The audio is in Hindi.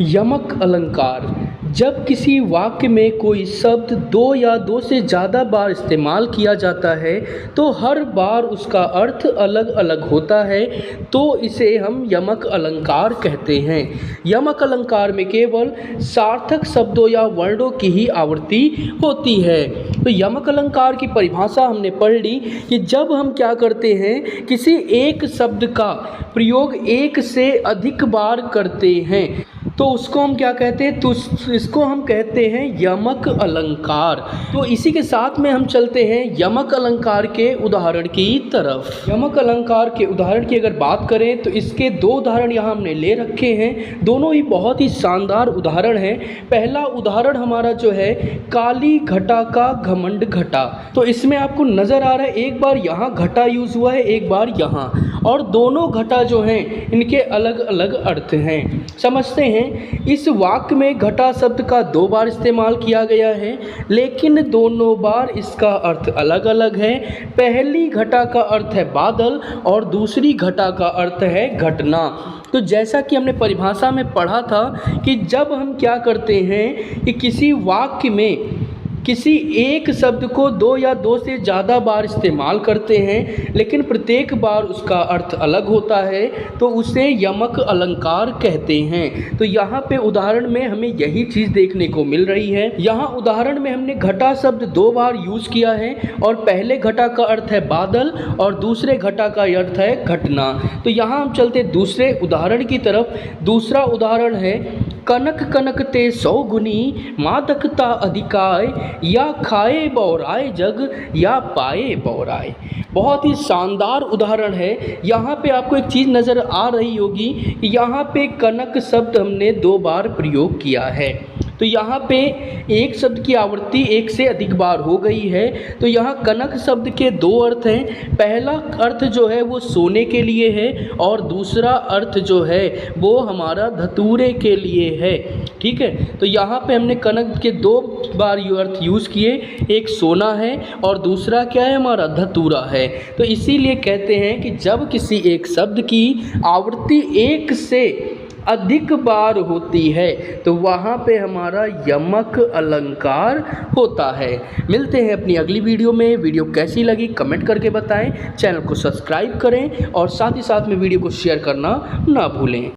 यमक अलंकार। जब किसी वाक्य में कोई शब्द दो या दो से ज़्यादा बार इस्तेमाल किया जाता है तो हर बार उसका अर्थ अलग अलग होता है, तो इसे हम यमक अलंकार कहते हैं। यमक अलंकार में केवल सार्थक शब्दों या वर्णों की ही आवृत्ति होती है। तो यमक अलंकार की परिभाषा हमने पढ़ ली कि जब हम क्या करते हैं, किसी एक शब्द का प्रयोग एक से अधिक बार करते हैं तो उसको हम क्या कहते हैं, तो इसको हम कहते हैं यमक अलंकार। तो इसी के साथ में हम चलते हैं यमक अलंकार के उदाहरण की तरफ। यमक अलंकार के उदाहरण की अगर बात करें तो इसके दो उदाहरण यहाँ हमने ले रखे हैं, दोनों ही बहुत ही शानदार उदाहरण हैं। पहला उदाहरण हमारा जो है काली घटा का घमंड घटा। तो इसमें आपको नज़र आ रहा है एक बार यहाँ घटा यूज़ हुआ है, एक बार यहाँ, और दोनों घटा जो हैं इनके अलग अलग अर्थ हैं। समझते हैं, इस वाक्य में घटा शब्द का दो बार इस्तेमाल किया गया है, लेकिन दोनों बार इसका अर्थ अलग अलग है। पहली घटा का अर्थ है बादल और दूसरी घटा का अर्थ है घटना। तो जैसा कि हमने परिभाषा में पढ़ा था कि जब हम क्या करते हैं कि किसी वाक्य में किसी एक शब्द को दो या दो से ज़्यादा बार इस्तेमाल करते हैं, लेकिन प्रत्येक बार उसका अर्थ अलग होता है, तो उसे यमक अलंकार कहते हैं। तो यहाँ पे उदाहरण में हमें यही चीज़ देखने को मिल रही है। यहाँ उदाहरण में हमने घटा शब्द दो बार यूज़ किया है और पहले घटा का अर्थ है बादल और दूसरे घटा का अर्थ है घटना। तो यहाँ हम चलते दूसरे उदाहरण की तरफ। दूसरा उदाहरण है कनक कनकते सौ गुनी मादकता अधिकाय, या खाए बौराए जग या पाए बौराए। बहुत ही शानदार उदाहरण है। यहाँ पे आपको एक चीज़ नज़र आ रही होगी, यहाँ पे कनक शब्द हमने दो बार प्रयोग किया है। तो यहाँ पे एक शब्द की आवृत्ति एक से अधिक बार हो गई है। तो यहाँ कनक शब्द के दो अर्थ हैं। पहला अर्थ जो है वो सोने के लिए है और दूसरा अर्थ जो है वो हमारा धतूरे के लिए है। ठीक है, तो यहाँ पे हमने कनक के दो बार ये अर्थ यूज़ किए, एक सोना है और दूसरा क्या है, हमारा धतूरा है। तो इसीलिए कहते हैं कि जब किसी एक शब्द की आवृत्ति एक से अधिक बार होती है तो वहाँ पे हमारा यमक अलंकार होता है। मिलते हैं अपनी अगली वीडियो में। वीडियो कैसी लगी कमेंट करके बताएं, चैनल को सब्सक्राइब करें और साथ ही साथ में वीडियो को शेयर करना ना भूलें।